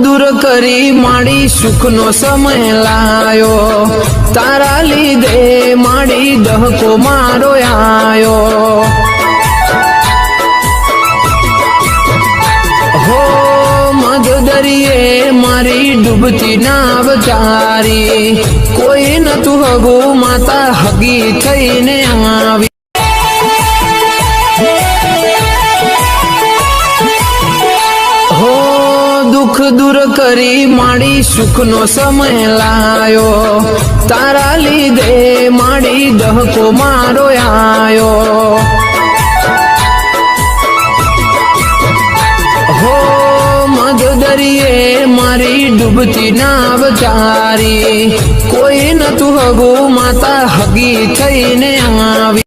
दूर करी माड़ी सुखनो समय लायो तारा लीधे माड़ी दहको मारो आयो हो मध दरिये मारी डूबती नाव चारी कोई न तू हगू माता हगी थईने आवी हो दुख दूर करी माड़ी सुखनो समय लायो तारा लीधे माड़ी दहको मारो आयो हो मध दरिये मारी डूबती नाव चारी कोई न तू हगू माता हगी थईने आवी।